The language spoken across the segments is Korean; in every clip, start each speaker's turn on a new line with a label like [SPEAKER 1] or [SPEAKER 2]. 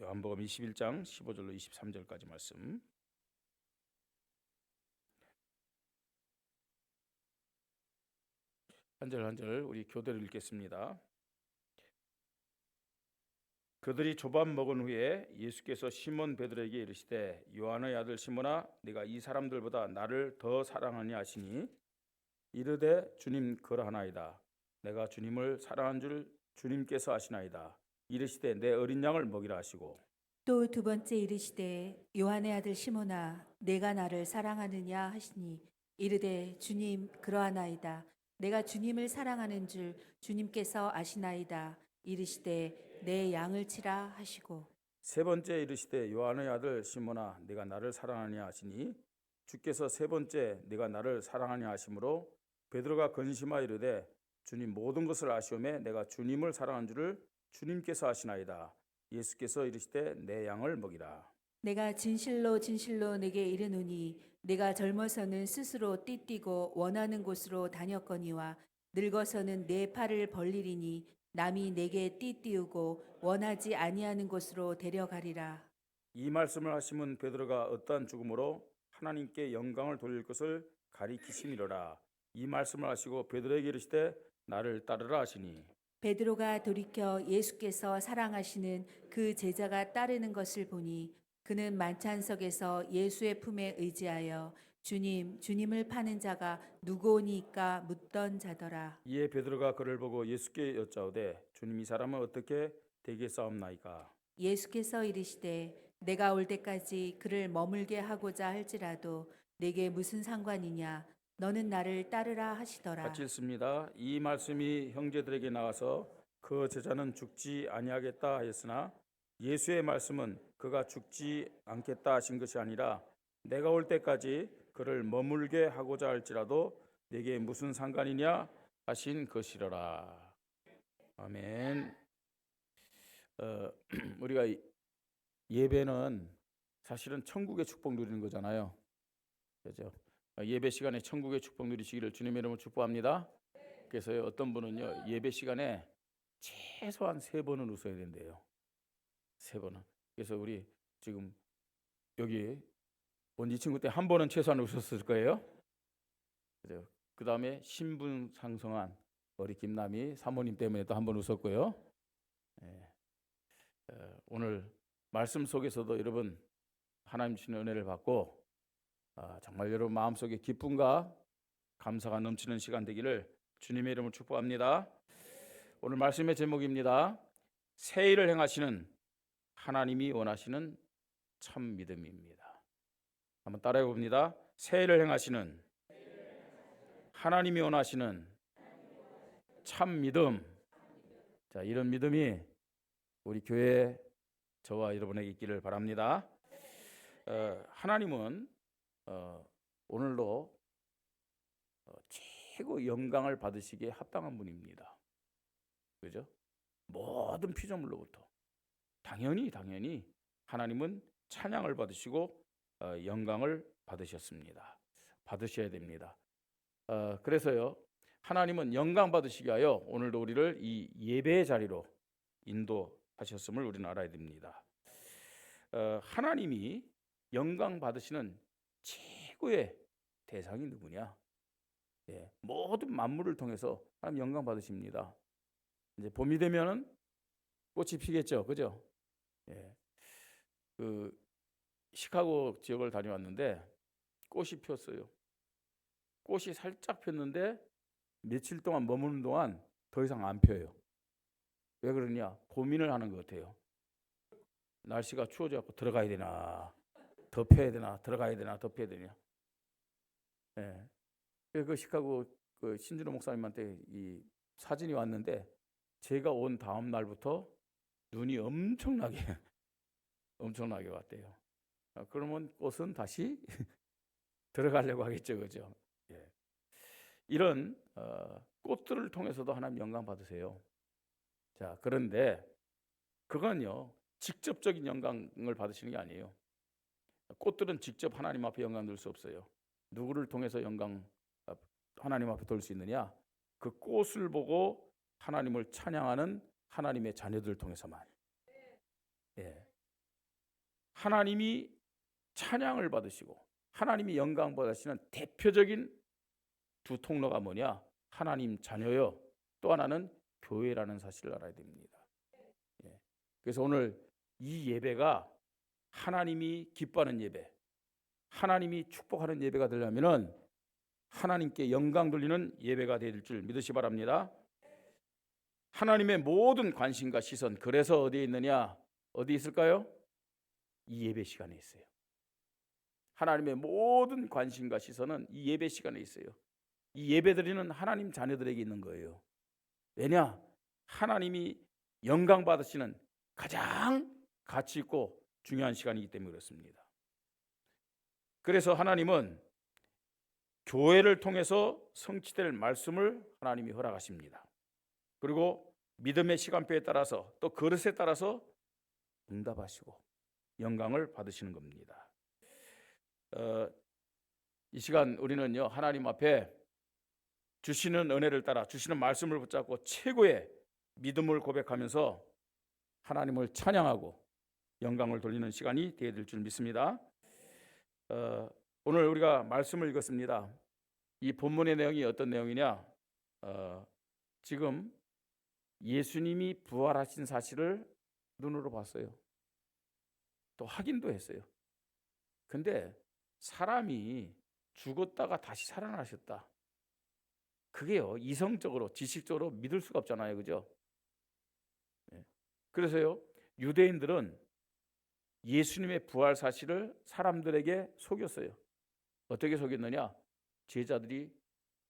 [SPEAKER 1] 요한복음 21장 15절로 23절까지 말씀. 한 절 한 절 우리 교대로 읽겠습니다. 그들이 조밥 먹은 후에 예수께서 시몬 베드로에게 이르시되 요한의 아들 시몬아 네가 이 사람들보다 나를 더 사랑하니 하시니 이르되 주님 그러하나이다. 내가 주님을 사랑한 줄 주님께서 아시나이다. 이르시되 내 어린 양을 먹이라 하시고
[SPEAKER 2] 또 두 번째 이르시되 요한의 아들 시몬아 내가 나를 사랑하느냐 하시니 이르되 주님 그러하나이다. 내가 주님을 사랑하는 줄 주님께서 아시나이다. 이르시되 내 양을 치라 하시고
[SPEAKER 1] 세 번째 이르시되 요한의 아들 시몬아 네가 나를 사랑하냐 하시니 주께서 세 번째 네가 나를 사랑하냐 하심으로 베드로가 근심하여 이르되 주님 모든 것을 아시오매 내가 주님을 사랑한 줄을 주님께서 아시나이다. 예수께서 이르시되 내 양을 먹이라.
[SPEAKER 2] 내가 진실로 진실로 내게 이르노니 내가 젊어서는 스스로 띠뛰고 원하는 곳으로 다녔거니와 늙어서는 내 팔을 벌리리니 남이 내게 띠띠우고 원하지 아니하는 곳으로 데려가리라.
[SPEAKER 1] 이 말씀을 하시면 베드로가 어떠한 죽음으로 하나님께 영광을 돌릴 것을 가리키심이로라. 이 말씀을 하시고 베드로에게 이르시되 나를 따르라 하시니
[SPEAKER 2] 베드로가 돌이켜 예수께서 사랑하시는 그 제자가 따르는 것을 보니 그는 만찬석에서 예수의 품에 의지하여 주님, 주님을 파는 자가 누구오니까 묻던 자더라.
[SPEAKER 1] 이에 베드로가 그를 보고 예수께 여짜오되 주님 이 사람은 어떻게 되겠사옵나이까.
[SPEAKER 2] 예수께서 이르시되 내가 올 때까지 그를 머물게 하고자 할지라도 내게 무슨 상관이냐 너는 나를 따르라 하시더라.
[SPEAKER 1] 같이 읽습니다. 이 말씀이 형제들에게 나와서 그 제자는 죽지 아니하겠다 하였으나 예수의 말씀은 그가 죽지 않겠다 하신 것이 아니라 내가 올 때까지 그를 머물게 하고자 할지라도 내게 무슨 상관이냐 하신 것이로라. 아멘. 우리가 예배는 사실은 천국의 축복 누리는 거잖아요. 그렇죠? 예배 시간에 천국의 축복 누리시기를 주님의 이름으로 축복합니다. 그래서 어떤 분은요 예배 시간에 최소한 3번은 웃어야 된대요. 3번은. 그래서 우리 지금 여기 온 이 친구 때 한 번은 최소한 웃었을 거예요. 그죠? 그 다음에 신분상승한 우리 김남희 사모님 때문에 또 한 번 웃었고요. 예. 오늘 말씀 속에서도 여러분 하나님 주시는 은혜를 받고 정말 여러분 마음속에 기쁨과 감사가 넘치는 시간 되기를 주님의 이름으로 축복합니다. 오늘 말씀의 제목입니다. 새 일을 행하시는 하나님이 원하시는 참 믿음입니다. 한번 따라해 봅니다. 새 일을 행하시는 하나님이 원하시는 참 믿음. 자, 이런 믿음이 우리 교회 저와 여러분에게 있기를 바랍니다. 하나님은 오늘도 최고 영광을 받으시기에 합당한 분입니다. 그죠? 모든 피조물로부터 당연히 하나님은 찬양을 받으시고 영광을 받으셨습니다. 받으셔야 됩니다. 그래서요 하나님은 영광 받으시기 위하여 오늘도 우리를 이 예배의 자리로 인도하셨음을 우리는 알아야 됩니다. 하나님이 영광 받으시는 최고의 대상이 누구냐? 예, 모든 만물을 통해서 하나님 영광 받으십니다. 이제 봄이 되면은 꽃이 피겠죠, 그죠? 예, 그 시카고 지역을 다녀왔는데 꽃이 폈어요. 꽃이 살짝 폈는데 며칠 동안 머무는 동안 더 이상 안 펴요. 왜 그러냐? 고민을 하는 것 같아요. 날씨가 추워져서 들어가야 되나, 덮여야 되나, 들어가야 되나, 덮여야 되냐. 예. 그 시카고 그 신준호 목사님한테 이 사진이 왔는데 제가 온 다음 날부터 눈이 엄청나게 왔대요. 그러면 꽃은 다시 들어가려고 하겠죠, 그죠? 예. 이런 꽃들을 통해서도 하나님 영광 받으세요. 자, 그런데 그건요 직접적인 영광을 받으시는 게 아니에요. 꽃들은 직접 하나님 앞에 영광 돌 수 없어요. 누구를 통해서 영광 하나님 앞에 돌 수 있느냐? 그 꽃을 보고 하나님을 찬양하는 하나님의 자녀들을 통해서만. 예. 하나님이 찬양을 받으시고 하나님이 영광 받으시는 대표적인 두 통로가 뭐냐? 하나님 자녀요. 또 하나는 교회라는 사실을 알아야 됩니다. 예. 그래서 오늘 이 예배가 하나님이 기뻐하는 예배, 하나님이 축복하는 예배가 되려면은 하나님께 영광 돌리는 예배가 될 줄 믿으시 바랍니다. 하나님의 모든 관심과 시선, 그래서 어디에 있느냐? 어디 있을까요? 이 예배 시간에 있어요. 하나님의 모든 관심과 시선은 이 예배 시간에 있어요. 이 예배드리는 하나님 자녀들에게 있는 거예요. 왜냐? 하나님이 영광 받으시는 가장 가치 있고 중요한 시간이기 때문에 그렇습니다. 그래서 하나님은 교회를 통해서 성취될 말씀을 하나님이 허락하십니다. 그리고 믿음의 시간표에 따라서 또 그릇에 따라서 응답하시고 영광을 받으시는 겁니다. 이 시간 우리는요, 하나님 앞에 주시는 은혜를 따라 주시는 말씀을 붙잡고 최고의 믿음을 고백하면서 하나님을 찬양하고 영광을 돌리는 시간이 되어야 될 줄 믿습니다. 오늘 우리가 말씀을 읽었습니다. 이 본문의 내용이 어떤 내용이냐? 지금 예수님이 부활하신 사실을 눈으로 봤어요. 또 확인도 했어요. 근데 사람이 죽었다가 다시 살아나셨다. 그게요, 이성적으로 지식적으로 믿을 수가 없잖아요. 그죠? 그래서요, 유대인들은 예수님의 부활 사실을 사람들에게 속였어요. 어떻게 속였느냐? 제자들이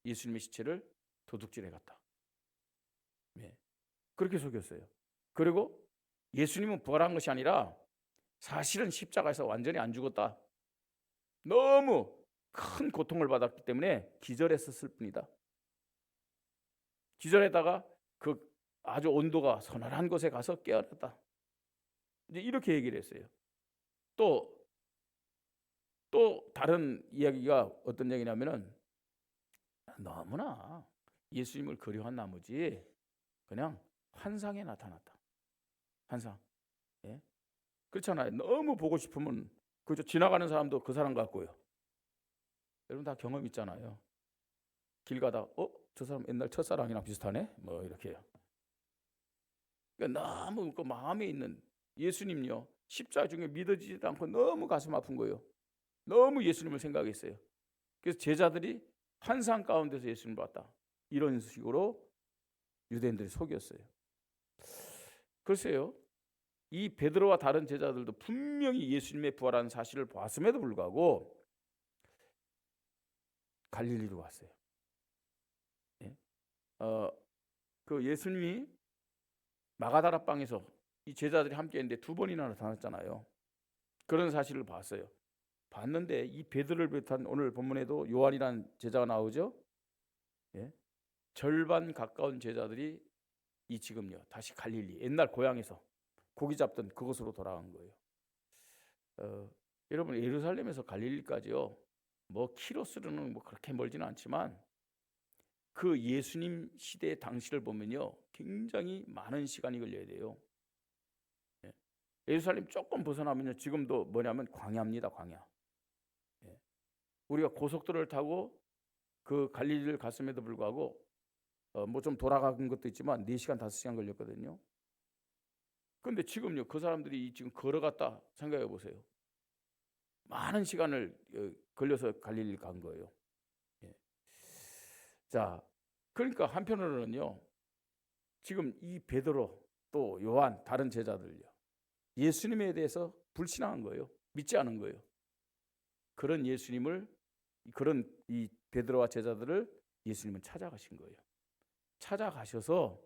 [SPEAKER 1] 예수님의 시체를 도둑질해 갔다. 그렇게 속였어요. 그리고 예수님은 부활한 것이 아니라 사실은 십자가에서 완전히 안 죽었다. 너무 큰 고통을 받았기 때문에 기절했었을 뿐이다. 기절했다가 그 아주 온도가 서늘한 곳에 가서 깨어났다. 이제 이렇게 얘기를 했어요. 또 다른 이야기가 어떤 얘기냐면은 너무나 예수님을 그리워한 나머지 그냥 환상에 나타났다. 환상. 예? 그렇잖아요. 너무 보고 싶으면 그죠. 지나가는 사람도 그 사람 같고요. 여러분 다 경험 있잖아요. 길 가다 저 사람 옛날 첫사랑이랑 비슷하네. 뭐 이렇게요. 그러니까 너무 그 마음에 있는 예수님요. 십자가 중에 믿어지지도 않고 너무 가슴 아픈 거예요. 너무 예수님을 생각했어요. 그래서 제자들이 환상 가운데서 예수님을 봤다. 이런 식으로 유대인들이 속였어요. 글쎄요. 이 베드로와 다른 제자들도 분명히 예수님의 부활한 사실을 봤음에도 불구하고 갈릴리로 왔어요. 예? 그 예수님이 마가다라 방에서 이 제자들이 함께 했는데 2번이나 나타났잖아요. 그런 사실을 봤어요. 봤는데 이 베드로를 비롯한 오늘 본문에도 요한이라는 제자가 나오죠. 예? 절반 가까운 제자들이 이 지금요 다시 갈릴리 옛날 고향에서 고기 잡던 그곳으로 돌아간 거예요. 여러분 예루살렘에서 갈릴리까지요 뭐 키로수로는 뭐 그렇게 멀지는 않지만 그 예수님 시대의 당시를 보면요 굉장히 많은 시간이 걸려야 돼요. 예. 예루살렘 조금 벗어나면요 지금도 뭐냐면 광야입니다. 광야. 예. 우리가 고속도로를 타고 그 갈릴리를 갔음에도 불구하고 뭐 좀 돌아간 것도 있지만 4시간 5시간 걸렸거든요. 근데 지금요 그 사람들이 지금 걸어갔다 생각해 보세요. 많은 시간을 걸려서 갈릴리 간 거예요. 예. 자, 그러니까 한편으로는요 지금 이 베드로 또 요한 다른 제자들요 예수님에 대해서 불신앙한 거예요. 믿지 않은 거예요. 그런 예수님을 그런 이 베드로와 제자들을 예수님은 찾아가신 거예요. 찾아가셔서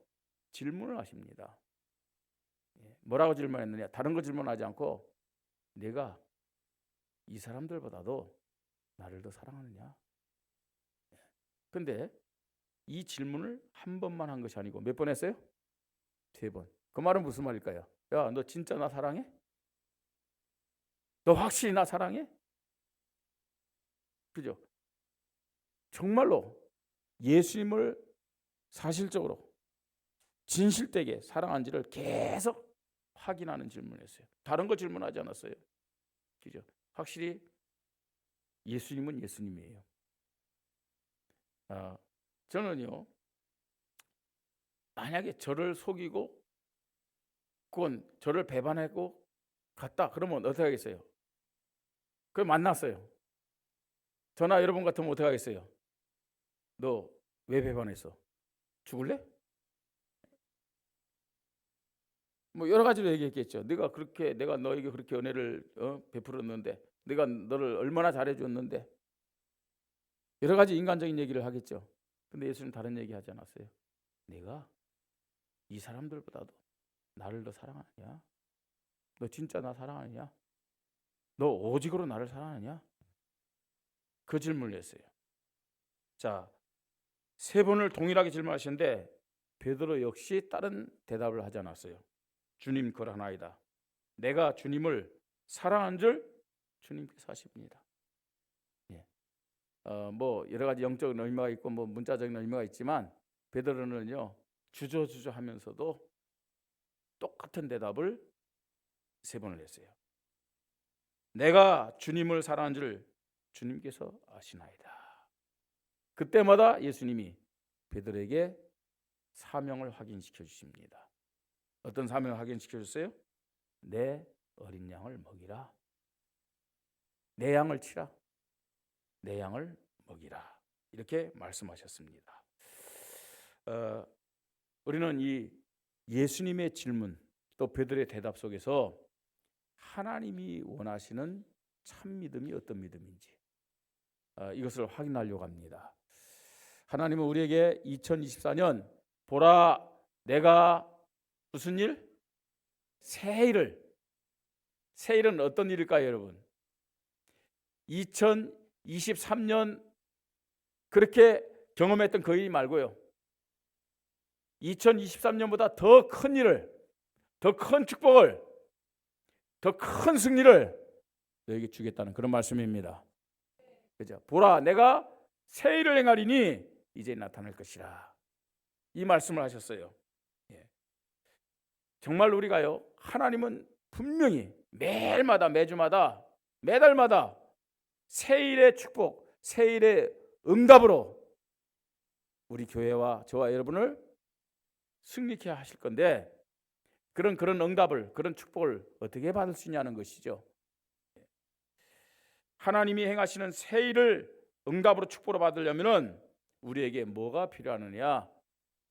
[SPEAKER 1] 질문을 하십니다. 뭐라고 질문했느냐? 다른 거 질문하지 않고 내가 이 사람들보다도 나를 더 사랑하느냐? 근데 이 질문을 한 번만 한 것이 아니고 몇 번 했어요? 3번. 그 말은 무슨 말일까요? 야, 너 진짜 나 사랑해? 너 확실히 나 사랑해? 그죠? 정말로 예수님을 사실적으로 진실되게 사랑한지를 계속 확인하는 질문을 했어요. 다른 거 질문하지 않았어요. 그죠? 확실히 예수님은 예수님이에요. 저는요, 만약에 저를 속이고 그건 저를 배반하고 갔다 그러면 어떻게 하겠어요? 그걸 만났어요. 저나 여러분 같으면 어떻게 하겠어요? 너 왜 배반했어? 죽을래? 뭐 여러 가지로 얘기했겠죠. 내가 너에게 그렇게 은혜를 베풀었는데, 내가 너를 얼마나 잘해줬는데, 여러 가지 인간적인 얘기를 하겠죠. 근데 예수는 다른 얘기 하지 않았어요. 내가 이 사람들보다도 나를 더 사랑하느냐? 너 진짜 나 사랑하느냐? 너 오직으로 나를 사랑하느냐? 그 질문을 했어요. 자, 세 번을 동일하게 질문하셨는데 베드로 역시 다른 대답을 하지 않았어요. 주님 그러하나이다. 내가 주님을 사랑한 줄 주님께서 아십니다. 예. 뭐 여러 가지 영적인 의미가 있고 뭐 문자적인 의미가 있지만 베드로는요 주저하면서도 똑같은 대답을 세 번을 했어요. 내가 주님을 사랑한 줄 주님께서 아시나이다. 그때마다 예수님이 베드로에게 사명을 확인시켜 주십니다. 어떤 사명을 확인시켜 줬어요? 내 어린 양을 먹이라. 내 양을 치라. 내 양을 먹이라. 이렇게 말씀하셨습니다. 우리는 이 예수님의 질문 또 베드로의 대답 속에서 하나님이 원하시는 참 믿음이 어떤 믿음인지 이것을 확인하려고 합니다. 하나님은 우리에게 2024년 보라 내가 무슨 일? 새 일은 어떤 일일까요, 여러분? 2023년 그렇게 경험했던 그 일 말고요. 2023년보다 더 큰 일을, 더 큰 축복을, 더 큰 승리를 너에게 주겠다는 그런 말씀입니다. 그죠? 보라, 내가 새 일을 행하리니 이제 나타날 것이라. 이 말씀을 하셨어요. 예. 정말 우리가요, 하나님은 분명히 매일마다, 매주마다, 매달마다 새 일의 축복, 새 일의 응답으로 우리 교회와 저와 여러분을 승리케 하실 건데 그런 응답을, 그런 축복을 어떻게 받을 수 있냐는 것이죠. 하나님이 행하시는 새 일을 응답으로 축복으로 받으려면은 우리에게 뭐가 필요하느냐?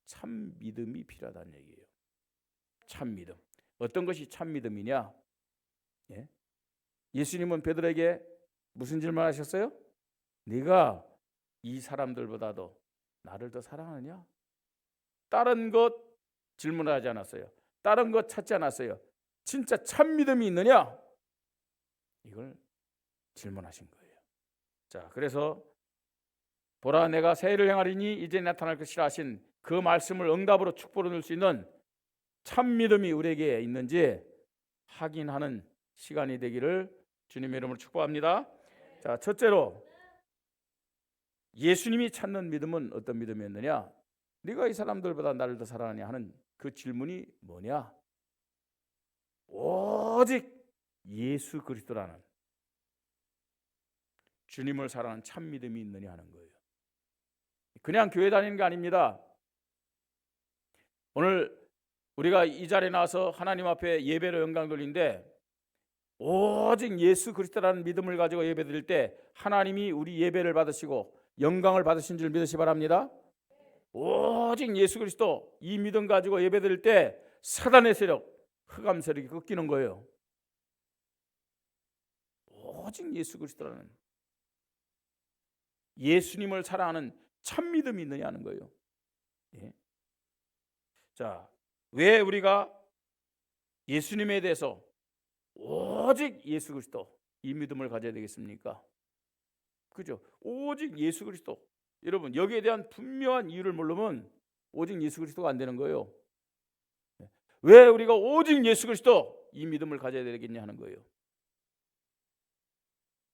[SPEAKER 1] 참 믿음이 필요하다는 얘기예요. 참 믿음. 어떤 것이 참 믿음이냐? 예? 예수님은 베드로에게 무슨 질문하셨어요? 네가 이 사람들보다도 나를 더 사랑하느냐? 다른 것 질문하지 않았어요. 다른 것 찾지 않았어요. 진짜 참 믿음이 있느냐? 이걸 질문하신 거예요. 자, 그래서 보라 내가 새 일을 행하리니 이제 나타날 것이라 하신 그 말씀을 응답으로 축복으로 넣을 수 있는 참 믿음이 우리에게 있는지 확인하는 시간이 되기를 주님의 이름으로 축복합니다. 자, 첫째로 예수님이 찾는 믿음은 어떤 믿음이었느냐? 네가 이 사람들보다 나를 더 사랑하냐 하는 그 질문이 뭐냐? 오직 예수 그리스도라는 주님을 사랑하는 참 믿음이 있느냐 하는 거예요. 그냥 교회 다니는 게 아닙니다. 오늘 우리가 이 자리에 나와서 하나님 앞에 예배로 영광 돌리는데 오직 예수 그리스도라는 믿음을 가지고 예배 드릴 때 하나님이 우리 예배를 받으시고 영광을 받으신 줄 믿으시 바랍니다. 오직 예수 그리스도 이 믿음 가지고 예배 드릴 때 사단의 세력, 흑암 세력이 꺾이는 거예요. 오직 예수 그리스도라는 예수님을 사랑하는 참 믿음이 있느냐는 거예요. 예. 자, 왜 우리가 예수님에 대해서 오직 예수 그리스도 이 믿음을 가져야 되겠습니까? 그죠? 오직 예수 그리스도. 여러분 여기에 대한 분명한 이유를 모르면 오직 예수 그리스도가 안 되는 거예요. 왜 우리가 오직 예수 그리스도 이 믿음을 가져야 되겠냐 하는 거예요.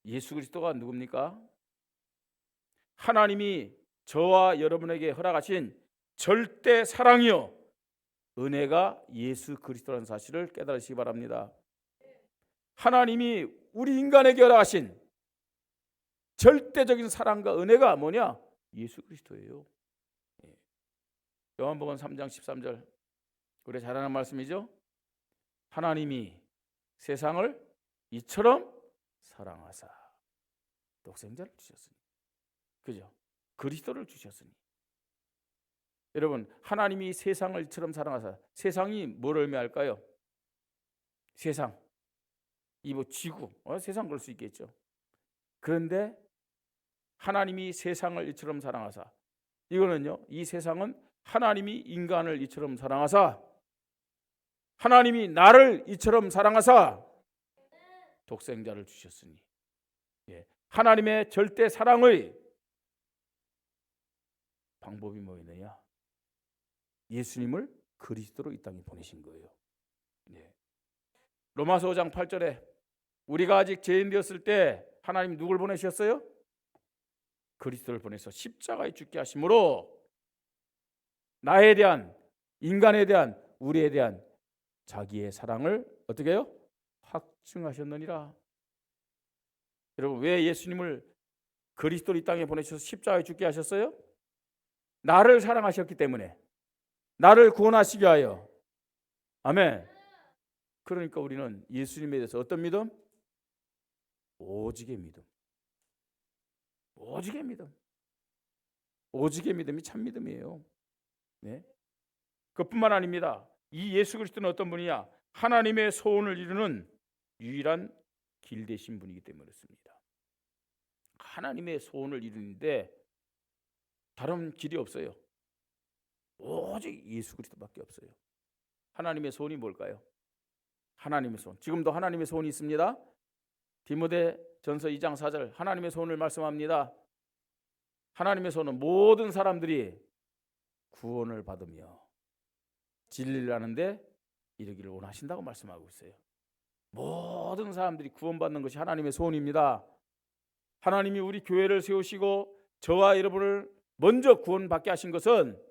[SPEAKER 1] 예수 그리스도가 누굽니까? 하나님이 저와 여러분에게 허락하신 절대 사랑이요 은혜가 예수 그리스도라는 사실을 깨달으시기 바랍니다. 하나님이 우리 인간에게 허락하신 절대적인 사랑과 은혜가 뭐냐? 예수 그리스도예요. 요한복음 3장 13절 우리 잘 아는 말씀이죠. 하나님이 세상을 이처럼 사랑하사 독생자를 주셨으니, 그죠? 그리스도를 주셨으니. 여러분, 하나님이 세상을 이처럼 사랑하사, 세상이 뭘 의미할까요? 세상, 이 뭐 지구, 세상 그럴 수 있겠죠. 그런데 하나님이 세상을 이처럼 사랑하사, 이거는요, 이 세상은 하나님이 인간을 이처럼 사랑하사, 하나님이 나를 이처럼 사랑하사 독생자를 주셨으니, 하나님의 절대 사랑의 방법이 뭐였느냐? 예수님을 그리스도로 이 땅에 보내신 거예요. 로마서 5장 8절에 우리가 아직 죄인 되었을 때 하나님 누굴 보내셨어요? 그리스도를 보내서 십자가에 죽게 하심으로 나에 대한, 인간에 대한, 우리에 대한 자기의 사랑을 어떻게 해요? 확증하셨느니라. 여러분, 왜 예수님을 그리스도를 이 땅에 보내셔서 십자가에 죽게 하셨어요? 나를 사랑하셨기 때문에, 나를 구원하시기 위하여. 아멘. 그러니까 우리는 예수님에 대해서 어떤 믿음? 오직의 믿음. 오직의 믿음. 오직의 믿음이 참 믿음이에요. 네? 그뿐만 아닙니다. 이 예수 그리스도는 어떤 분이냐? 하나님의 소원을 이루는 유일한 길 되신 분이기 때문에 그렇습니다. 하나님의 소원을 이루는데 다른 길이 없어요. 오직 예수 그리스도밖에 없어요. 하나님의 소원이 뭘까요? 하나님의 소원. 지금도 하나님의 소원이 있습니다. 디모데전서 2장 4절 하나님의 소원을 말씀합니다. 하나님의 소원은 모든 사람들이 구원을 받으며 진리를 아는데 이르기를 원하신다고 말씀하고 있어요. 모든 사람들이 구원받는 것이 하나님의 소원입니다. 하나님이 우리 교회를 세우시고 저와 여러분을 먼저 구원받게 하신 것은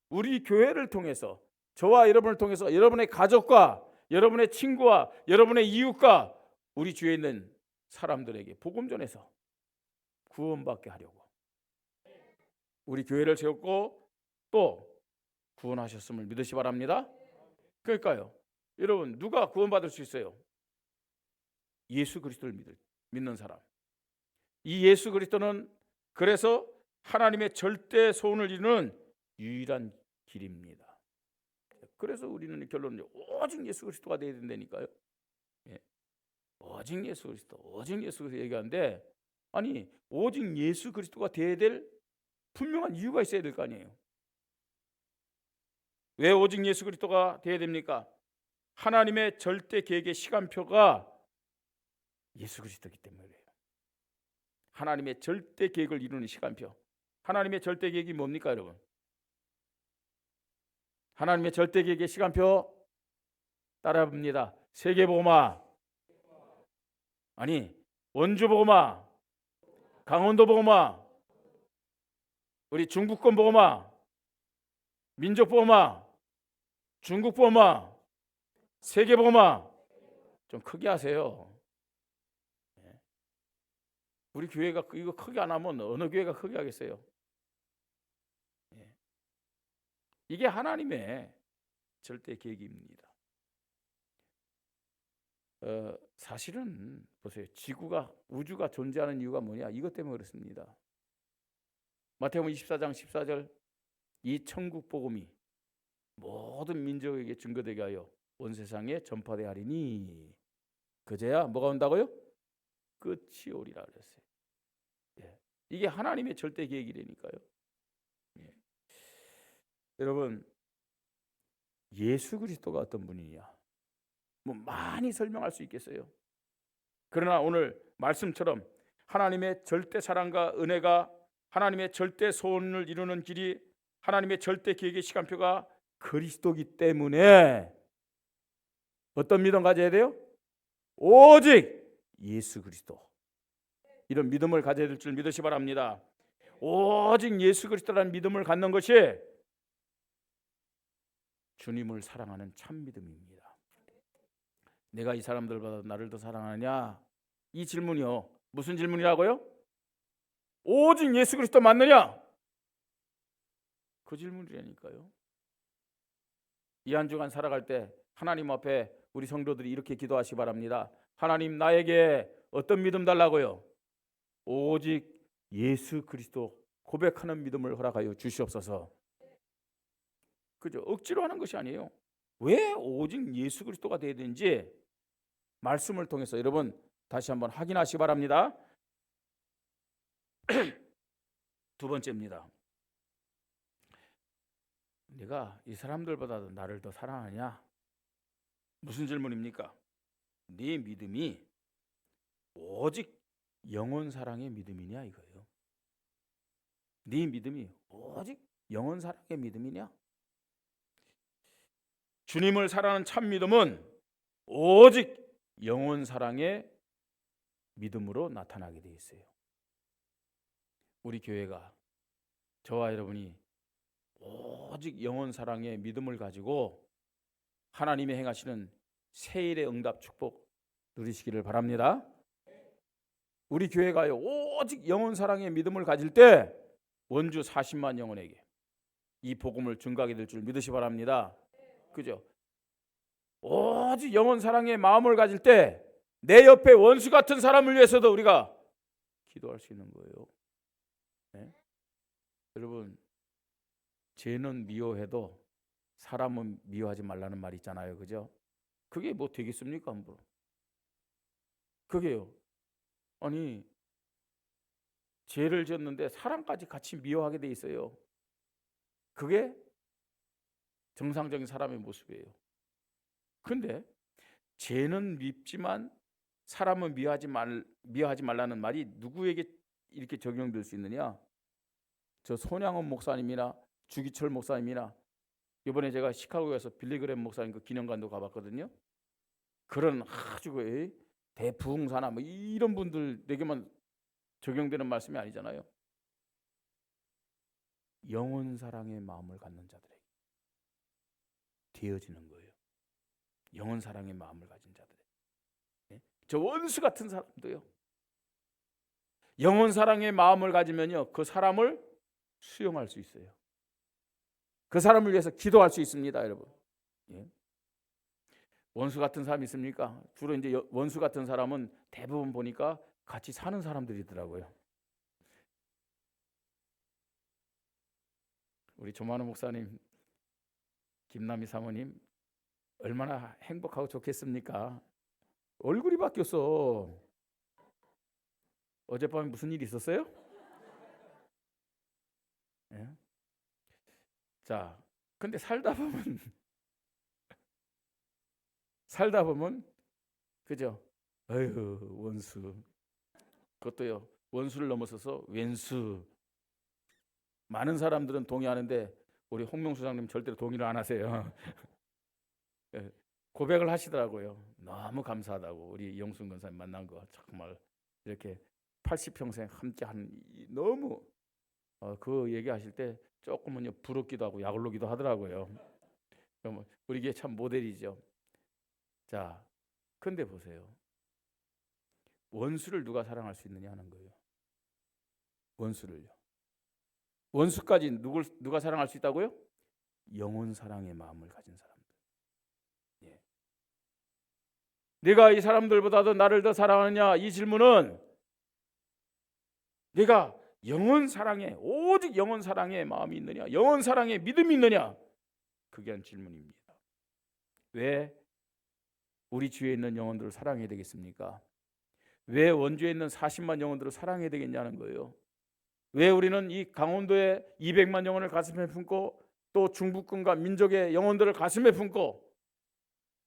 [SPEAKER 1] 우리 교회를 통해서, 저와 여러분을 통해서 여러분의 가족과 여러분의 친구와 여러분의 이웃과 우리 주위에 있는 사람들에게 복음 전해서 구원받게 하려고 우리 교회를 세웠고 또 구원하셨음을 믿으시 바랍니다. 그러니까요, 여러분, 누가 구원받을 수 있어요? 예수 그리스도를 믿는 사람. 이 예수 그리스도는 그래서 하나님의 절대 소원을 이루는 유일한 길입니다. 그래서 우리는 결론은 오직 예수 그리스도가 되어야 된다니까요. 오직 예수 그리스도, 오직 예수 그리스도 얘기하는데, 아니 오직 예수 그리스도가 되어야 될 분명한 이유가 있어야 될 거 아니에요. 왜 오직 예수 그리스도가 되어야 됩니까? 하나님의 절대 계획의 시간표가 예수 그리스도이기 때문에 그래요. 하나님의 절대 계획을 이루는 시간표. 하나님의 절대 계획이 뭡니까, 여러분? 하나님의 절대 계획의 시간표 따라봅니다. 세계복음화, 아니 원주복음화, 강원도복음화, 우리 중국권 복음화, 민족복음화, 중국복음화, 세계복음화. 좀 크게 하세요. 우리 교회가 이거 크게 안 하면 어느 교회가 크게 하겠어요? 이게 하나님의 절대 계획입니다. 사실은 보세요. 지구가, 우주가 존재하는 이유가 뭐냐? 이것 때문에 그렇습니다. 마태복음 24장 14절 이 천국 복음이 모든 민족에게 증거되게 하여 온 세상에 전파되게 하리니 그제야 뭐가 온다고요? 끝이 오리라 그랬어요. 이게 하나님의 절대 계획이라니까요. 여러분, 예수 그리스도가 어떤 분이냐? 뭐 많이 설명할 수 있겠어요. 그러나 오늘 말씀처럼 하나님의 절대 사랑과 은혜가, 하나님의 절대 소원을 이루는 길이, 하나님의 절대 계획의 시간표가 그리스도이기 때문에 어떤 믿음 가져야 돼요? 오직 예수 그리스도. 이런 믿음을 가져야 될 줄 믿으시 바랍니다. 오직 예수 그리스도라는 믿음을 갖는 것이 주님을 사랑하는 참 믿음입니다. 내가 이 사람들보다 나를 더 사랑하느냐? 이 질문이요. 무슨 질문이라고요? 오직 예수 그리스도 맞느냐? 그 질문이라니까요. 이 한 주간 살아갈 때 하나님 앞에 우리 성도들이 이렇게 기도하시기 바랍니다. 하나님, 나에게 어떤 믿음 달라고요? 오직 예수 그리스도 고백하는 믿음을 허락하여 주시옵소서. 그죠? 억지로 하는 것이 아니에요. 왜 오직 예수 그리스도가 되어야 되는지 말씀을 통해서 여러분 다시 한번 확인하시기 바랍니다. 두 번째입니다. 내가 이 사람들보다 나를 더 사랑하냐? 무슨 질문입니까? 네 믿음이 오직 영원 사랑의 믿음이냐 이거예요. 네 믿음이 오직 영원 사랑의 믿음이냐? 주님을 사랑하는 참 믿음은 오직 영원 사랑의 믿음으로 나타나게 돼 있어요. 우리 교회가 저와 여러분이 오직 영원 사랑의 믿음을 가지고 하나님이 행하시는 세일의 응답 축복 누리시기를 바랍니다. 우리 교회가요 오직 영원 사랑의 믿음을 가질 때 원주 40만 영혼에게 이 복음을 증거하게 될 줄 믿으시 바랍니다. 그죠? 오직 영원 사랑의 마음을 가질 때 내 옆에 원수 같은 사람을 위해서도 우리가 기도할 수 있는 거예요. 네? 여러분, 죄는 미워해도 사람은 미워하지 말라는 말이 있잖아요. 그죠? 그게 뭐 되겠습니까? 함부로. 그게요. 아니, 죄를 지었는데 사람까지 같이 미워하게 돼 있어요. 그게 정상적인 사람의 모습이에요. 근데 죄는 밉지만 사람은 미워하지 말라는 말이 누구에게 이렇게 적용될 수 있느냐? 저 손양원 목사님이나 주기철 목사님이나 이번에 제가 시카고에서 빌리그램 목사님 그 기념관도 가봤거든요. 그런 아주 대부흥사나 뭐 이런 분들에게만 적용되는 말씀이 아니잖아요. 영원 사랑의 마음을 갖는 자들에게 되어지는 거예요. 영원 사랑의 마음을 가진 자들에게. 저 원수 같은 사람도요. 영원 사랑의 마음을 가지면요, 그 사람을 수용할 수 있어요. 그 사람을 위해서 기도할 수 있습니다, 여러분. 예. 원수 같은 사람 있습니까? 주로 이제 원수 같은 사람은 대부분 보니까 같이 사는 사람들이더라고요. 우리 조만호 목사님, 김남희 사모님 얼마나 행복하고 좋겠습니까? 얼굴이 바뀌었어. 어젯밤에 무슨 일이 있었어요? 예? 자, 근데 살다 보면 그죠? 아유, 원수. 그것도요. 원수를 넘어서서 왼수. 많은 사람들은 동의하는데 우리 홍명수 장님 절대로 동의를 안 하세요. 예, 고백을 하시더라고요. 너무 감사하다고. 우리 영순 권사님 만난 거 정말 이렇게 80평생 함께한 너무 그 얘기하실 때 조금은요 부럽기도 하고 약올르기도 하더라고요. 우리 교회 참 모델이죠. 자, 근데 보세요. 원수를 누가 사랑할 수 있느냐 하는 거예요. 원수를요. 원수까지 누가 사랑할 수 있다고요? 영원 사랑의 마음을 가진 사람들. 예. 내가 이 사람들보다도 나를 더 사랑하느냐? 이 질문은 내가 영원 사랑에 오직 영원 사랑의 마음이 있느냐? 영원 사랑의 믿음이 있느냐? 그게 한 질문입니다. 왜 우리 주위에 있는 영혼들을 사랑해야 되겠습니까? 왜 원주에 있는 40만 영혼들을 사랑해야 되겠냐는 거예요. 왜 우리는 이 강원도의 200만 영혼을 가슴에 품고 또 중부권과 민족의 영혼들을 가슴에 품고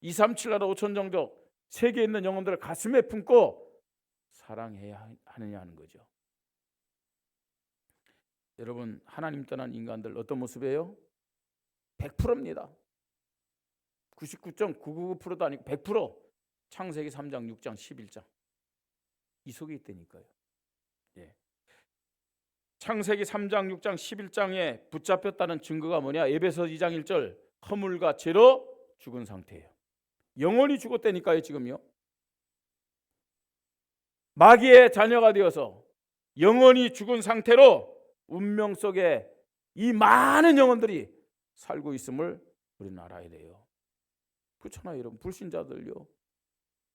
[SPEAKER 1] 237 나라 5천 정도 세계에 있는 영혼들을 가슴에 품고 사랑해야 하느냐 하는 거죠. 여러분, 하나님 떠난 인간들 어떤 모습이에요? 100%입니다. 99.999%도 아니고 100%. 창세기 3장, 6장, 11장 이 속에 있다니까요. 예. 창세기 3장, 6장, 11장에 붙잡혔다는 증거가 뭐냐? 에베소 2장 1절 허물과 죄로 죽은 상태예요. 영원히 죽었다니까요. 지금요. 마귀의 자녀가 되어서 영원히 죽은 상태로 운명 속에 이 많은 영혼들이 살고 있음을 우리는 알아야 돼요. 그렇잖아요, 여러분. 불신자들요,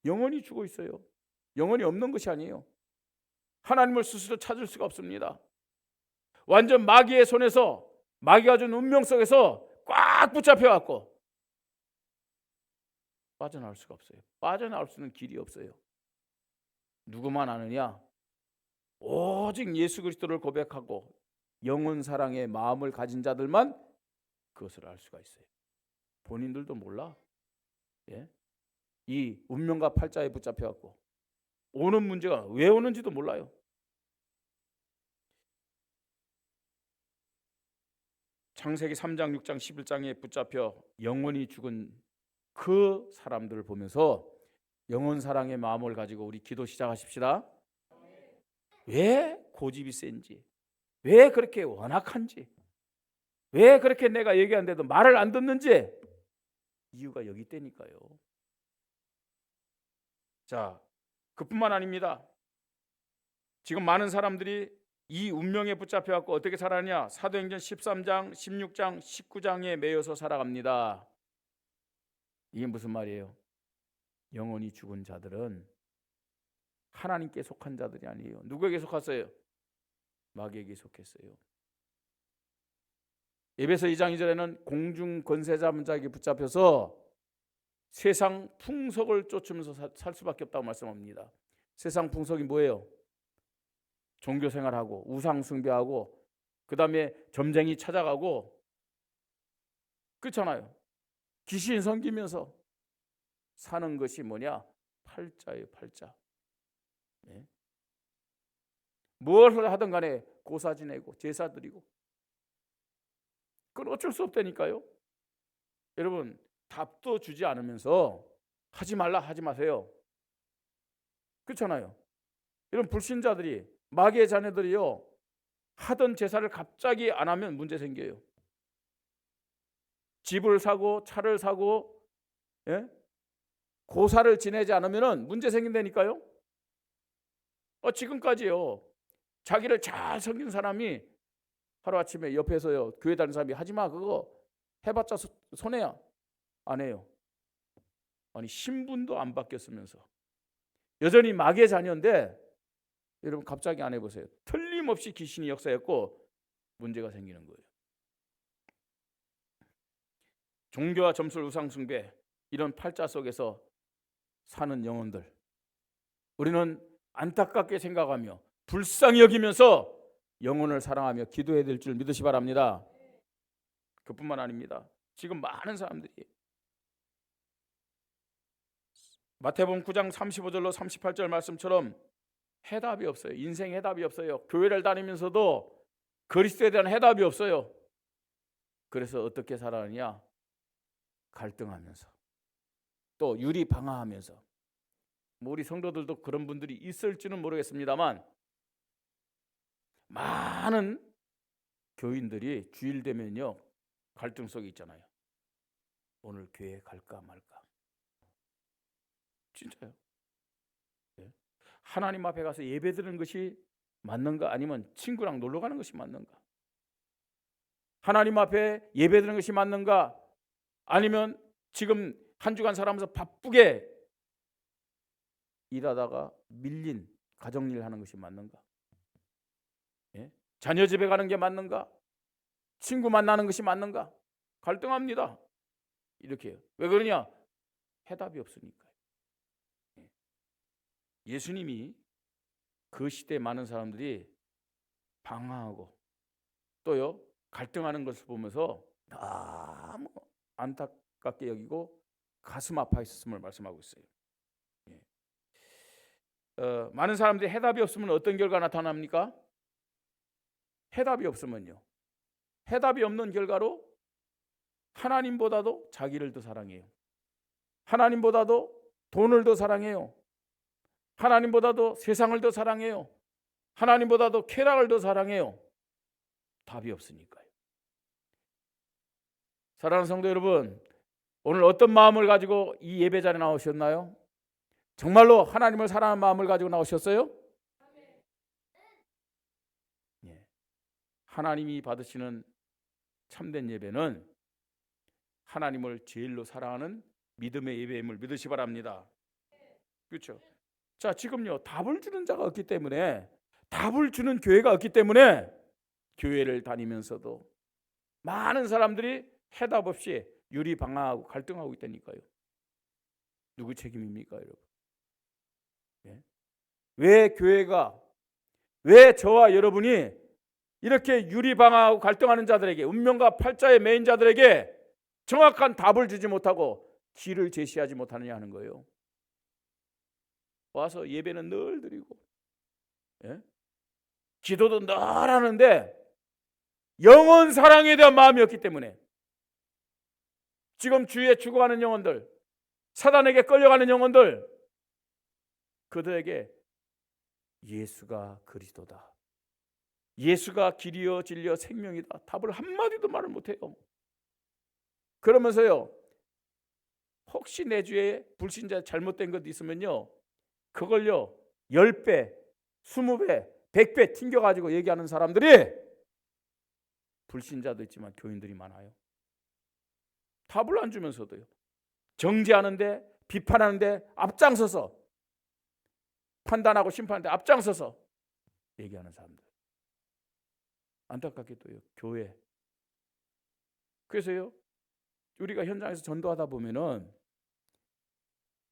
[SPEAKER 1] 영원히 죽어 있어요. 영원히 없는 것이 아니에요. 하나님을 스스로 찾을 수가 없습니다. 완전 마귀의 손에서, 마귀가 준 운명 속에서 꽉 붙잡혀 갖고 빠져나올 수가 없어요. 빠져나올 수 있는 길이 없어요. 누구만 아느냐? 오직 예수 그리스도를 고백하고 영원 사랑의 마음을 가진 자들만 그것을 알 수가 있어요. 본인들도 몰라. 예? 이 운명과 팔자에 붙잡혀 갖고 오는 문제가 왜 오는지도 몰라요. 창세기 3장, 6장, 11장에 붙잡혀 영원히 죽은 그 사람들을 보면서 영원 사랑의 마음을 가지고 우리 기도 시작하십시다. 왜 고집이 센지, 왜 그렇게 완악한지, 왜 그렇게 내가 얘기하는데도 말을 안 듣는지, 이유가 여기 있다니까요. 자, 그뿐만 아닙니다. 지금 많은 사람들이 이 운명에 붙잡혀 갖고 어떻게 살아가냐? 사도행전 13장, 16장, 19장에 매여서 살아갑니다. 이게 무슨 말이에요? 영원히 죽은 자들은 하나님께 속한 자들이 아니에요. 누구에게 속았어요? 마귀에게 속했어요. 에베소 2장 2절에는 공중 권세자에게 붙잡혀서 세상 풍속을 쫓으면서 살 수밖에 없다고 말씀합니다. 세상 풍속이 뭐예요? 종교 생활하고 우상 숭배하고 그다음에 점쟁이 찾아가고, 그렇잖아요. 귀신 섬기면서 사는 것이 뭐냐? 팔자예요, 팔자. 네. 뭘 하든 간에 고사 지내고 제사 드리고, 그건 어쩔 수 없다니까요. 여러분, 답도 주지 않으면서 하지 말라 하지 마세요. 그렇잖아요. 이런 불신자들이, 마귀의 자녀들이요, 하던 제사를 갑자기 안 하면 문제 생겨요. 집을 사고 차를 사고, 예? 고사를 지내지 않으면 문제 생긴다니까요. 지금까지요, 자기를 잘 섬긴 사람이 하루아침에 옆에서요, 교회 다니는 사람이 하지마, 그거 해봤자 손해야. 안 해요. 아니, 신분도 안 바뀌었으면서 여전히 마귀의 자녀인데, 여러분 갑자기 안 해보세요. 틀림없이 귀신이 역사했고 문제가 생기는 거예요. 종교와 점술, 우상 숭배, 이런 팔자 속에서 사는 영혼들, 우리는 안타깝게 생각하며 불쌍히 여기면서 영혼을 사랑하며 기도해야 될 줄 믿으시 바랍니다. 그뿐만 아닙니다. 지금 많은 사람들이 마태복음 9장 35절로 38절 말씀처럼 해답이 없어요. 인생 해답이 없어요. 교회를 다니면서도 그리스도에 대한 해답이 없어요. 그래서 어떻게 살아가느냐? 갈등하면서, 또 유리방어하면서. 우리 성도들도 그런 분들이 있을지는 모르겠습니다만, 많은 교인들이 주일 되면요, 갈등 속에 있잖아요. 오늘 교회 갈까 말까. 진짜요. 하나님 앞에 가서 예배드리는 것이 맞는가, 아니면 친구랑 놀러 가는 것이 맞는가? 하나님 앞에 예배드리는 것이 맞는가, 아니면 지금 한 주간 살아가면서 바쁘게 일하다가 밀린 가정일 하는 것이 맞는가? 예? 자녀 집에 가는 게 맞는가? 친구 만나는 것이 맞는가? 갈등합니다. 이렇게 해요. 왜 그러냐? 해답이 없으니까요. 예수님이 그 시대에 많은 사람들이 방황하고 또요, 갈등하는 것을 보면서 너무 안타깝게 여기고 가슴 아파 있었음을 말씀하고 있어요. 많은 사람들이 해답이 없으면 어떤 결과가 나타납니까? 해답이 없으면요, 해답이 없는 결과로 하나님보다도 자기를 더 사랑해요. 하나님보다도 돈을 더 사랑해요. 하나님보다도 세상을 더 사랑해요. 하나님보다도 쾌락을 더 사랑해요. 답이 없으니까요. 사랑하는 성도 여러분, 오늘 어떤 마음을 가지고 이 예배 자리에 나오셨나요? 정말로 하나님을 사랑하는 마음을 가지고 나오셨어요? 예. 하나님이 받으시는 참된 예배는 하나님을 제일로 사랑하는 믿음의 예배임을 믿으시 바랍니다. 그렇죠? 자, 지금요 답을 주는 자가 없기 때문에, 답을 주는 교회가 없기 때문에 교회를 다니면서도 많은 사람들이 해답 없이 유리방황하고 갈등하고 있다니까요. 누구 책임입니까, 여러분? 예? 왜 교회가, 왜 저와 여러분이 이렇게 유리방황하고 갈등하는 자들에게, 운명과 팔자의 매인 자들에게 정확한 답을 주지 못하고 길을 제시하지 못하느냐 하는 거예요. 와서 예배는 늘 드리고, 예? 기도도 늘 하는데 영혼 사랑에 대한 마음이 없기 때문에, 지금 주위에 죽어가는 영혼들, 사단에게 끌려가는 영혼들, 그들에게 예수가 그리스도다, 예수가 길이요 진리요 생명이다, 답을 한마디도 말을 못해요. 그러면서요, 혹시 내 주위에 불신자 잘못된 것 있으면요, 그걸요 10배, 20배, 100배 튕겨가지고 얘기하는 사람들이, 불신자도 있지만 교인들이 많아요. 답을 안 주면서도요, 정죄하는데, 비판하는데 앞장서서, 판단하고 심판하는데 앞장서서 얘기하는 사람들, 안타깝게도요 교회. 그래서요 우리가 현장에서 전도하다 보면은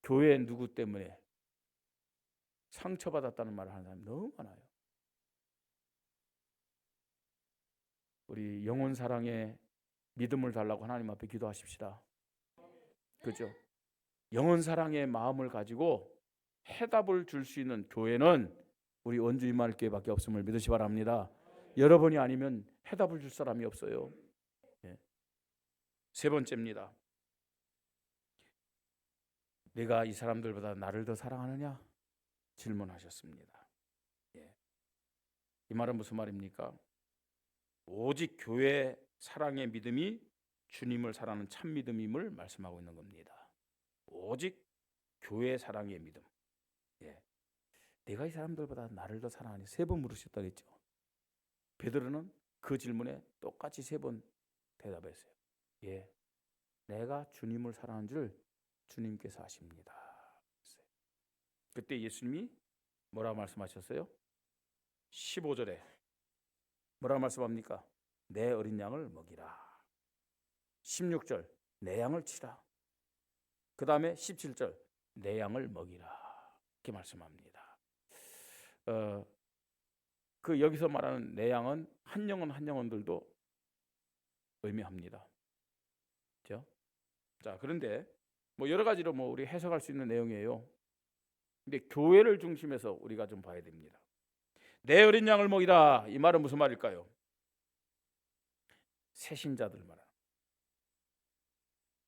[SPEAKER 1] 교회 누구 때문에 상처받았다는 말을 하는 사람이 너무 많아요. 우리 영혼 사랑에 믿음을 달라고 하나님 앞에 기도하십시다. 그죠? 영혼 사랑의 마음을 가지고 해답을 줄 수 있는 교회는 우리 원주 임마누엘교회밖에 없음을 믿으시 바랍니다. 여러분이 아니면 해답을 줄 사람이 없어요. 예. 세 번째입니다. 내가 이 사람들보다 나를 더 사랑하느냐? 질문하셨습니다. 예. 이 말은 무슨 말입니까? 오직 교회 사랑의 믿음이 주님을 사랑하는 참 믿음임을 말씀하고 있는 겁니다. 오직 교회 사랑의 믿음. 예. 내가 이 사람들보다 나를 더 사랑하니, 3번 물으셨다고 했죠. 베드로는 그 질문에 똑같이 3번 대답했어요. 예, 내가 주님을 사랑하는 줄 주님께서 아십니다. 그때 예수님이 뭐라고 말씀하셨어요? 15절에 뭐라고 말씀합니까? 내 어린 양을 먹이라. 16절 내 양을 치라. 그 다음에 17절 내 양을 먹이라. 이렇게 말씀합니다. 그 여기서 말하는 내 양은 한 영혼 한 영혼들도 의미합니다. 그렇죠? 자, 그런데 뭐 여러 가지로 뭐 우리 해석할 수 있는 내용이에요. 근데 교회를 중심해서 우리가 좀 봐야 됩니다. 내 어린 양을 먹이라, 이 말은 무슨 말일까요? 새신자들 말이야.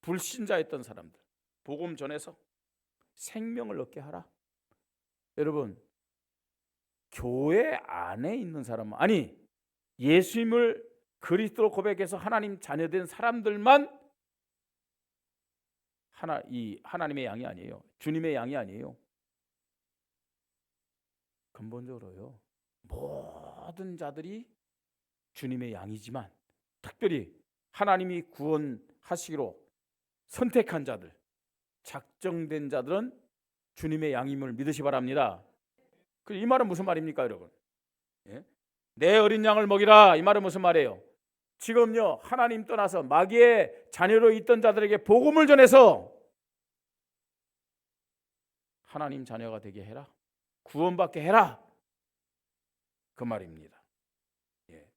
[SPEAKER 1] 불신자였던 사람들, 복음 전해서 생명을 얻게 하라. 여러분, 교회 안에 있는 사람, 아니 예수님을 그리스도로 고백해서 하나님 자녀된 사람들만 하나님의 양이 아니에요. 주님의 양이 아니에요. 근본적으로요, 모든 자들이 주님의 양이지만 특별히 하나님이 구원하시기로 선택한 자들, 작정된 자들은 주님의 양임을 믿으시 바랍니다. 이 말은 무슨 말입니까, 여러분? 예? 내 어린 양을 먹이라, 이 말은 무슨 말이에요? 지금요 하나님 떠나서 마귀의 자녀로 있던 자들에게 복음을 전해서 하나님 자녀가 되게 해라, 구원받게 해라, 그 말입니다. 예.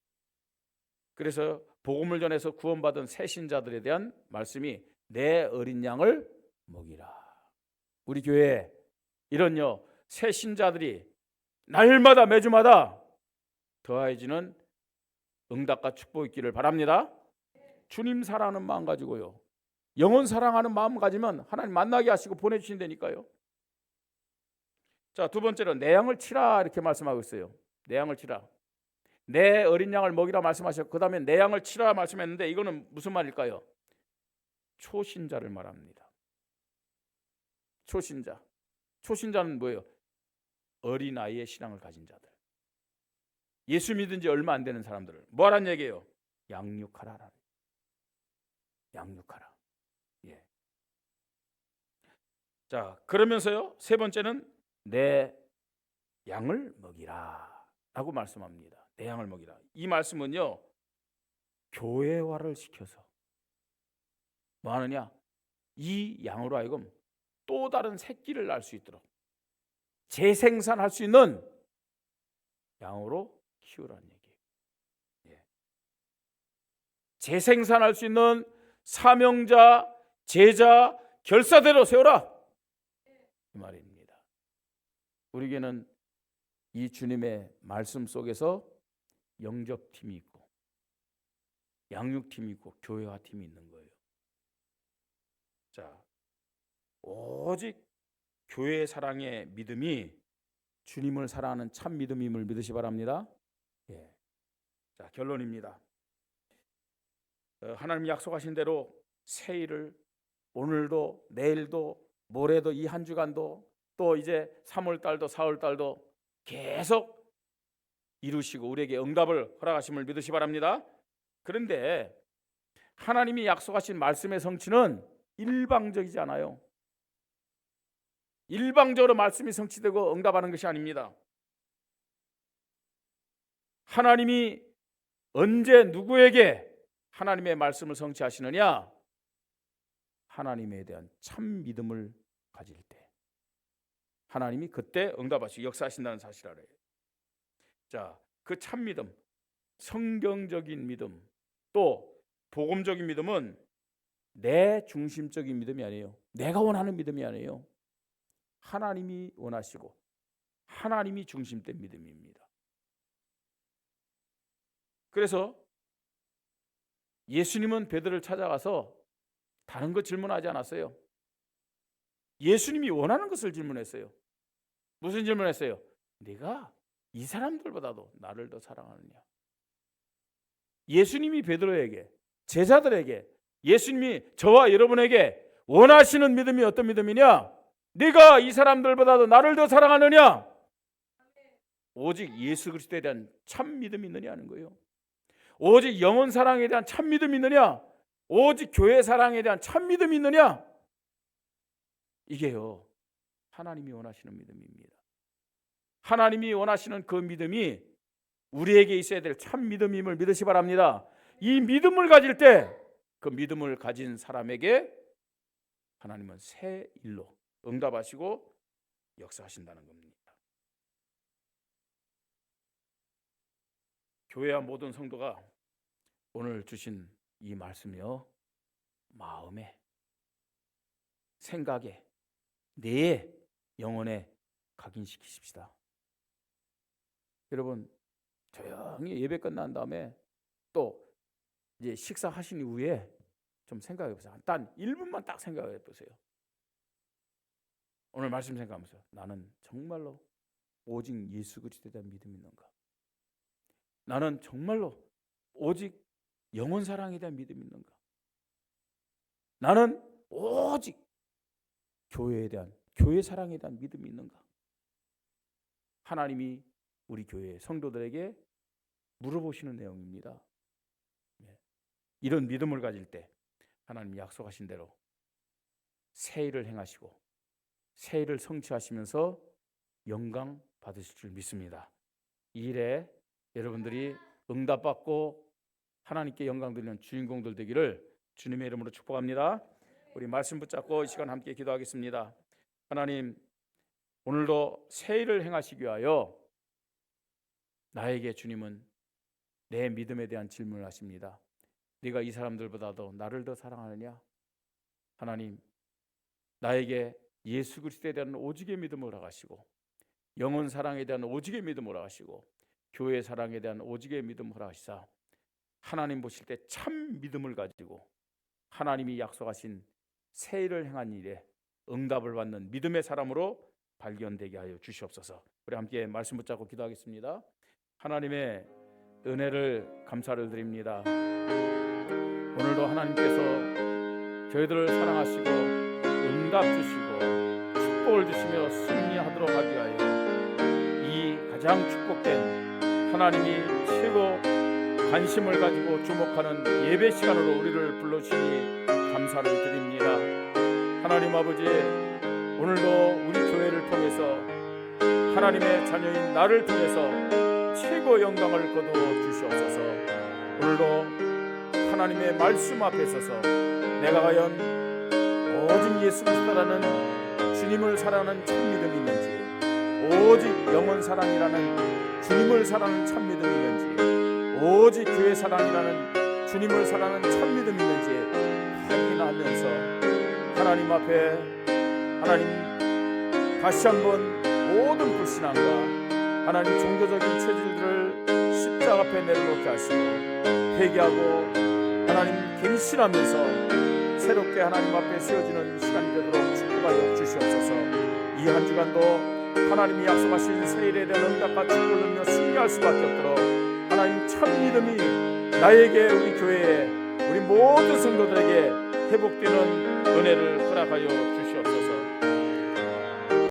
[SPEAKER 1] 그래서 복음을 전해서 구원받은 새 신자들에 대한 말씀이 내 어린 양을 먹이라. 우리 교회에 이런요 새 신자들이 날마다 매주마다 더해지는 응답과 축복이 있기를 바랍니다. 주님 사랑하는 마음 가지고요, 영혼 사랑하는 마음 가지면 하나님 만나게 하시고 보내주신다니까요. 자, 두 번째로 내 양을 치라, 이렇게 말씀하고 있어요. 내 양을 치라. 내 어린 양을 먹이라 말씀하셨고, 그 다음에 내 양을 치라 말씀했는데, 이거는 무슨 말일까요? 초신자를 말합니다. 초신자는 뭐예요? 어린아이의 신앙을 가진 자들, 예수 믿은 지 얼마 안 되는 사람들을 뭐하란 얘기예요? 양육하라. 양육하라. 예. 자, 그러면서요, 세 번째는 내 양을 먹이라 라고 말씀합니다. 내 양을 먹이라. 이 말씀은요, 교회화를 시켜서 뭐 하느냐? 이 양으로 하여금 또 다른 새끼를 낳을 수 있도록 재생산할 수 있는 양으로 키우라는 얘기예요. 예. 재생산할 수 있는 사명자, 제자, 결사대로 세워라, 이 말입니다. 우리에게는 이 주님의 말씀 속에서 영접팀이 있고 양육팀이 있고 교회화팀이 있는 거예요. 자, 오직 교회 사랑의 믿음이 주님을 사랑하는 참 믿음임을 믿으시 바랍니다. 예. 자, 결론입니다. 하나님 약속하신 대로 새해를 오늘도 내일도 모레도 이 한 주간도 또 이제 3월 달도 4월 달도 계속 이루시고 우리에게 응답을 허락하심을 믿으시 바랍니다. 그런데 하나님이 약속하신 말씀의 성취는 일방적이지 않아요. 일방적으로 말씀이 성취되고 응답하는 것이 아닙니다. 하나님이 언제 누구에게 하나님의 말씀을 성취하시느냐? 하나님에 대한 참 믿음을 가질 때 하나님이 그때 응답하시고 역사하신다는 사실 알아요. 자, 그 참 믿음, 성경적인 믿음, 또 복음적인 믿음은 내 중심적인 믿음이 아니에요. 내가 원하는 믿음이 아니에요. 하나님이 원하시고 하나님이 중심된 믿음입니다. 그래서 예수님은 베드로를 찾아가서 다른 거 질문하지 않았어요. 예수님이 원하는 것을 질문했어요. 무슨 질문했어요? 네가 이 사람들보다도 나를 더 사랑하느냐? 예수님이 베드로에게, 제자들에게, 예수님이 저와 여러분에게 원하시는 믿음이 어떤 믿음이냐? 네가 이 사람들보다도 나를 더 사랑하느냐? 오직 예수 그리스도에 대한 참 믿음이 있느냐 하는 거예요. 오직 영혼 사랑에 대한 참 믿음이 있느냐? 오직 교회 사랑에 대한 참 믿음이 있느냐? 이게요, 하나님이 원하시는 믿음입니다. 하나님이 원하시는 그 믿음이 우리에게 있어야 될 참 믿음임을 믿으시 바랍니다. 이 믿음을 가질 때 그 믿음을 가진 사람에게 하나님은 새 일로 응답하시고 역사하신다는 겁니다. 교회와 모든 성도가 오늘 주신 이 말씀이요, 마음에, 생각에, 내 영혼에 각인시키십시다. 여러분, 조용히 예배 끝난 다음에 또 이제 식사하신 이후에 좀 생각해 보세요. 단 1분만 딱 생각해 보세요. 오늘 말씀 생각하면서 나는 정말로 오직 예수 그리스도에 대한 믿음이 있는가? 나는 정말로 오직 영혼 사랑에 대한 믿음이 있는가? 나는 오직 교회에 대한, 교회 사랑에 대한 믿음이 있는가? 하나님이 우리 교회 성도들에게 물어보시는 내용입니다. 이런 믿음을 가질 때 하나님이 약속하신 대로 새 일을 행하시고 새 일을 성취하시면서 영광 받으실 줄 믿습니다. 이 일에 여러분들이 응답받고 하나님께 영광 드리는 주인공들 되기를 주님의 이름으로 축복합니다. 우리 말씀 붙잡고 이 시간 함께 기도하겠습니다. 하나님, 오늘도 새 일을 행하시기 위하여 나에게 주님은 내 믿음에 대한 질문을 하십니다. 네가 이 사람들보다도 나를 더 사랑하느냐? 하나님, 나에게 예수 그리스도에 대한 오직의 믿음을 허락하시고 영혼 사랑에 대한 오직의 믿음을 허락하시고 교회 사랑에 대한 오직의 믿음을 허락하시사 하나님 보실 때 참 믿음을 가지고 하나님이 약속하신 새 일을 행한 일에 응답을 받는 믿음의 사람으로 발견되게 하여 주시옵소서. 우리 함께 말씀 붙잡고 기도하겠습니다. 하나님의 은혜를 감사를 드립니다. 오늘도 하나님께서 저희들을 사랑하시고 응답 주시고 축복을 주시며 승리하도록 하기 위하여 이 가장 축복된 하나님이 최고 관심을 가지고 주목하는 예배 시간으로 우리를 불러주시니 감사를 드립니다. 하나님 아버지, 오늘도 우리 교회를 통해서 하나님의 자녀인 나를 통해서 최고 영광을 거두어 주시옵소서. 오늘도 하나님의 말씀 앞에 서서 내가 과연 오직 예수 그리스도라는 주님을 사랑하는 참 믿음이 있는지, 오직 영원 사랑이라는 주님을 사랑하는 참 믿음이 있는지, 오직 교회 사랑이라는 주님을 사랑하는 참 믿음이 있는지 확인하면서 하나님 앞에 하나님 다시 한번 모든 불신앙과 하나님 종교적인 체질들을 십자가 앞에 내려놓게 하시고 회개하고 하나님 갱신하면서 새롭게 하나님 앞에 세워지는 시간이 되도록 축복하여 주시옵소서. 이 한 주간도 하나님이 약속하신 새일에 대한 응답과 축복을 누리며 승리할 수밖에 없도록 하나님 참 믿음이 나에게, 우리 교회에, 우리 모든 성도들에게 회복되는 은혜를 허락하여 주시옵소서.